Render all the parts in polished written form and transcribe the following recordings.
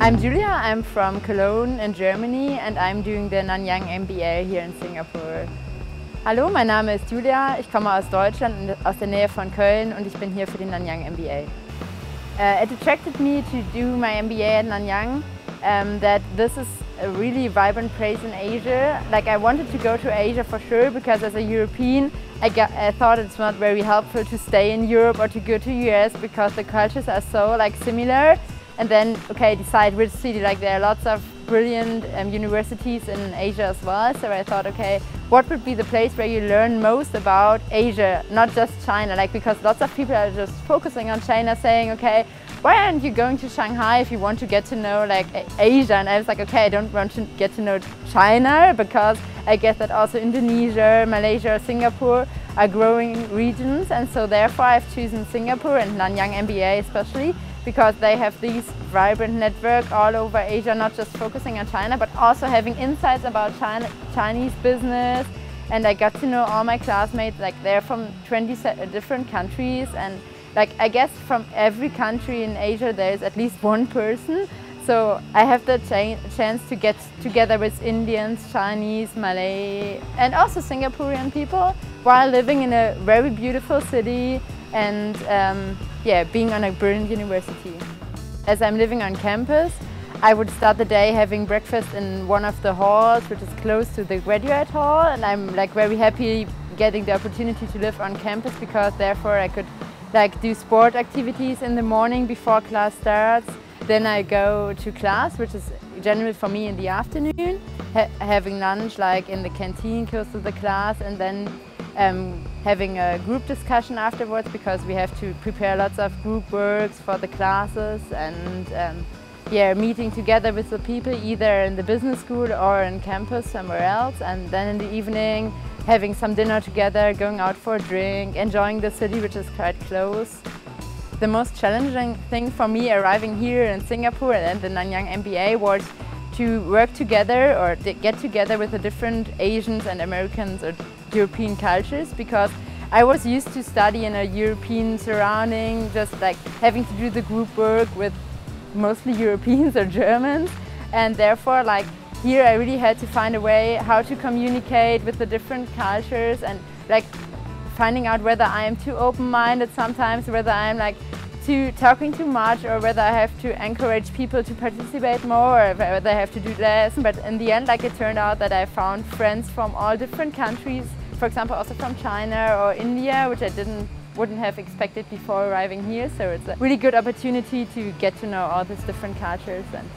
I'm Julia, I'm from Cologne in Germany and I'm doing the NANYANG MBA here in Singapore. Hallo, mein Name ist Julia, ich komme aus Deutschland, aus der Nähe von Köln und ich bin hier für den NANYANG MBA. It attracted me to do my MBA at NANYANG, that this is a really vibrant place in Asia. Like, I wanted to go to Asia for sure, because as a European I thought it's not very helpful to stay in Europe or to go to US because the cultures are so similar. And then, okay, decide which city. Like, there are lots of brilliant universities in Asia as well. So I thought, okay, what would be the place where you learn most about Asia, not just China? Like, because lots of people are just focusing on China, saying, okay, why aren't you going to Shanghai if you want to get to know Asia? And I was like, okay, I don't want to get to know China, because I guess that also Indonesia, Malaysia, Singapore are growing regions, and so therefore I've chosen Singapore and NANYANG MBA especially, because they have these vibrant network all over Asia, not just focusing on China, but also having insights about Chinese business. And I got to know all my classmates, they're from 20 different countries, and I guess from every country in Asia there's at least one person. So I have the chance to get together with Indians, Chinese, Malay and also Singaporean people while living in a very beautiful city and being on a brilliant university. As I'm living on campus, I would start the day having breakfast in one of the halls, which is close to the graduate hall, and I'm very happy getting the opportunity to live on campus, because therefore I could do sport activities in the morning before class starts. Then I go to class, which is generally for me in the afternoon, having lunch in the canteen close to the class, and then having a group discussion afterwards, because we have to prepare lots of group works for the classes, and meeting together with the people either in the business school or in campus somewhere else, and then in the evening having some dinner together, going out for a drink, enjoying the city, which is quite close. The most challenging thing for me arriving here in Singapore and the NANYANG MBA was to work together or get together with the different Asians and Americans or European cultures, because I was used to study in a European surrounding, just having to do the group work with mostly Europeans or Germans, and therefore here I really had to find a way how to communicate with the different cultures, and finding out whether I am too open-minded sometimes, whether I'm talking too much, or whether I have to encourage people to participate more, or whether I have to do less. But in the end, it turned out that I found friends from all different countries, for example also from China or India, which I wouldn't have expected before arriving here. So it's a really good opportunity to get to know all these different cultures. And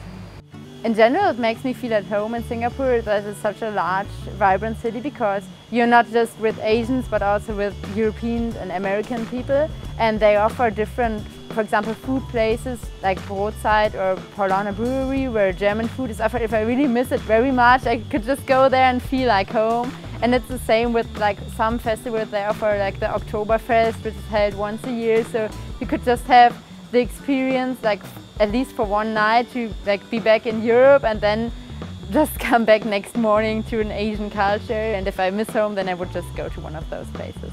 in general, it makes me feel at home in Singapore, that it's such a large, vibrant city, because you're not just with Asians but also with Europeans and American people, and they offer different, for example, food places like Broadside or Paulaner Brewery, where German food is offered. If I really miss it very much, I could just go there and feel like home. And it's the same with some festivals. They offer the Oktoberfest, which is held once a year, so you could just have the experience at least for one night to be back in Europe, and then just come back next morning to an Asian culture. And if I miss home, then I would just go to one of those places.